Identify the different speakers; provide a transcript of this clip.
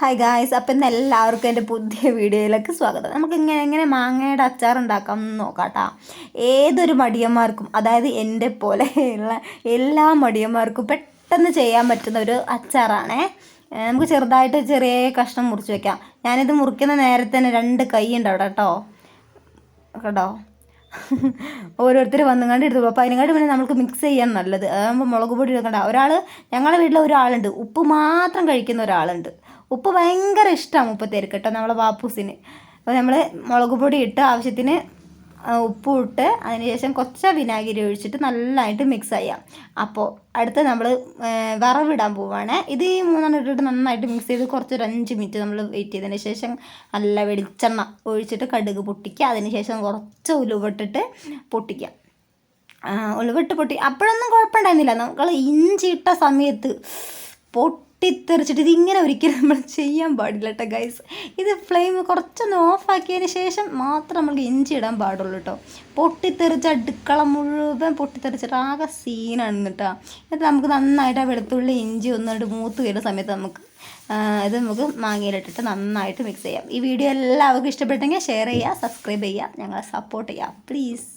Speaker 1: Hi guys, അപ്പം ഇന്ന് എല്ലാവർക്കും എൻ്റെ പുതിയ വീഡിയോയിലേക്ക് സ്വാഗതം. നമുക്ക് എങ്ങനെ മാങ്ങയുടെ അച്ചാർ ഉണ്ടാക്കാം എന്ന് നോക്കാം കേട്ടോ. ഏതൊരു മടിയന്മാർക്കും, അതായത് എൻ്റെ പോലെ ഉള്ള എല്ലാ മടിയന്മാർക്കും പെട്ടെന്ന് ചെയ്യാൻ പറ്റുന്ന ഒരു അച്ചാറാണേ. നമുക്ക് ചെറുതായിട്ട് ചെറിയ കഷ്ണം മുറിച്ച് വെക്കാം. ഞാനിത് മുറിക്കുന്ന നേരത്തെ തന്നെ 2 കൈ ഉണ്ട് അവിടെ കേട്ടോ. ഓരോരുത്തർ വന്നുകൊണ്ട് എടുത്തു. അപ്പോൾ അതിനെക്കാട്ട് പിന്നെ നമുക്ക് മിക്സ് ചെയ്യാൻ നല്ലത്. അതാകുമ്പോൾ മുളക് പൊടി എടുക്കണ്ട. ഞങ്ങളുടെ വീട്ടിൽ ഒരാളുണ്ട്, ഉപ്പ് മാത്രം കഴിക്കുന്ന ഒരാളുണ്ട്. ഉപ്പ് ഭയങ്കര ഇഷ്ടമാണ് മുപ്പത്തേർക്ക് കേട്ടോ, നമ്മളെ ബാപ്പൂസിന്. അപ്പോൾ നമ്മൾ മുളക് പൊടി ഇട്ട് ആവശ്യത്തിന് ഉപ്പും ഇട്ട് അതിനുശേഷം കുറച്ച് വിനാഗിരി ഒഴിച്ചിട്ട് നല്ലതായിട്ട് മിക്സ് ചെയ്യാം. അപ്പോൾ അടുത്ത് നമ്മൾ വറവിടാൻ പോവുകയാണ്. ഇത് ഈ 3 ഇട്ടിട്ട് നന്നായിട്ട് മിക്സ് ചെയ്ത് കുറച്ചൊരു 5 മിനിറ്റ് നമ്മൾ വെയിറ്റ് ചെയ്തതിന് ശേഷം നല്ല വെളിച്ചെണ്ണ ഒഴിച്ചിട്ട് കടുക് പൊട്ടിക്കുക. അതിന് ശേഷം കുറച്ച് ഉലുവിട്ടിട്ട് പൊട്ടിക്കുക. ഉലുവിട്ട് അപ്പോഴൊന്നും കുഴപ്പമുണ്ടായിരുന്നില്ല. നമ്മൾ ഇഞ്ചി ഇട്ട സമയത്ത് പൊട്ടിത്തെറിച്ചിട്ട് ഇതിങ്ങനെ ഒരിക്കലും നമ്മൾ ചെയ്യാൻ പാടില്ല കേട്ടോ ഗൈസ്. ഇത് ഫ്ലെയിം കുറച്ചൊന്ന് ഓഫാക്കിയതിന് ശേഷം മാത്രം നമുക്ക് ഇഞ്ചി ഇടാൻ പാടുള്ളൂ കേട്ടോ. പൊട്ടിത്തെറിച്ച് അടുക്കള മുഴുവൻ പൊട്ടിത്തെറിച്ചിട്ട് ആകെ സീനാണ് കേട്ടോ. എന്നിട്ട് നമുക്ക് നന്നായിട്ട് ആ വെളുത്തുള്ളി ഇഞ്ചി ഒന്നിട്ട് മൂത്ത് വരുന്ന സമയത്ത് നമുക്ക് മാങ്ങയിലിട്ടിട്ട് നന്നായിട്ട് മിക്സ് ചെയ്യാം. ഈ വീഡിയോ എല്ലാവർക്കും ഇഷ്ടപ്പെട്ടെങ്കിൽ ഷെയർ ചെയ്യുക, സബ്സ്ക്രൈബ് ചെയ്യുക, ഞങ്ങളെ സപ്പോർട്ട് ചെയ്യുക പ്ലീസ്.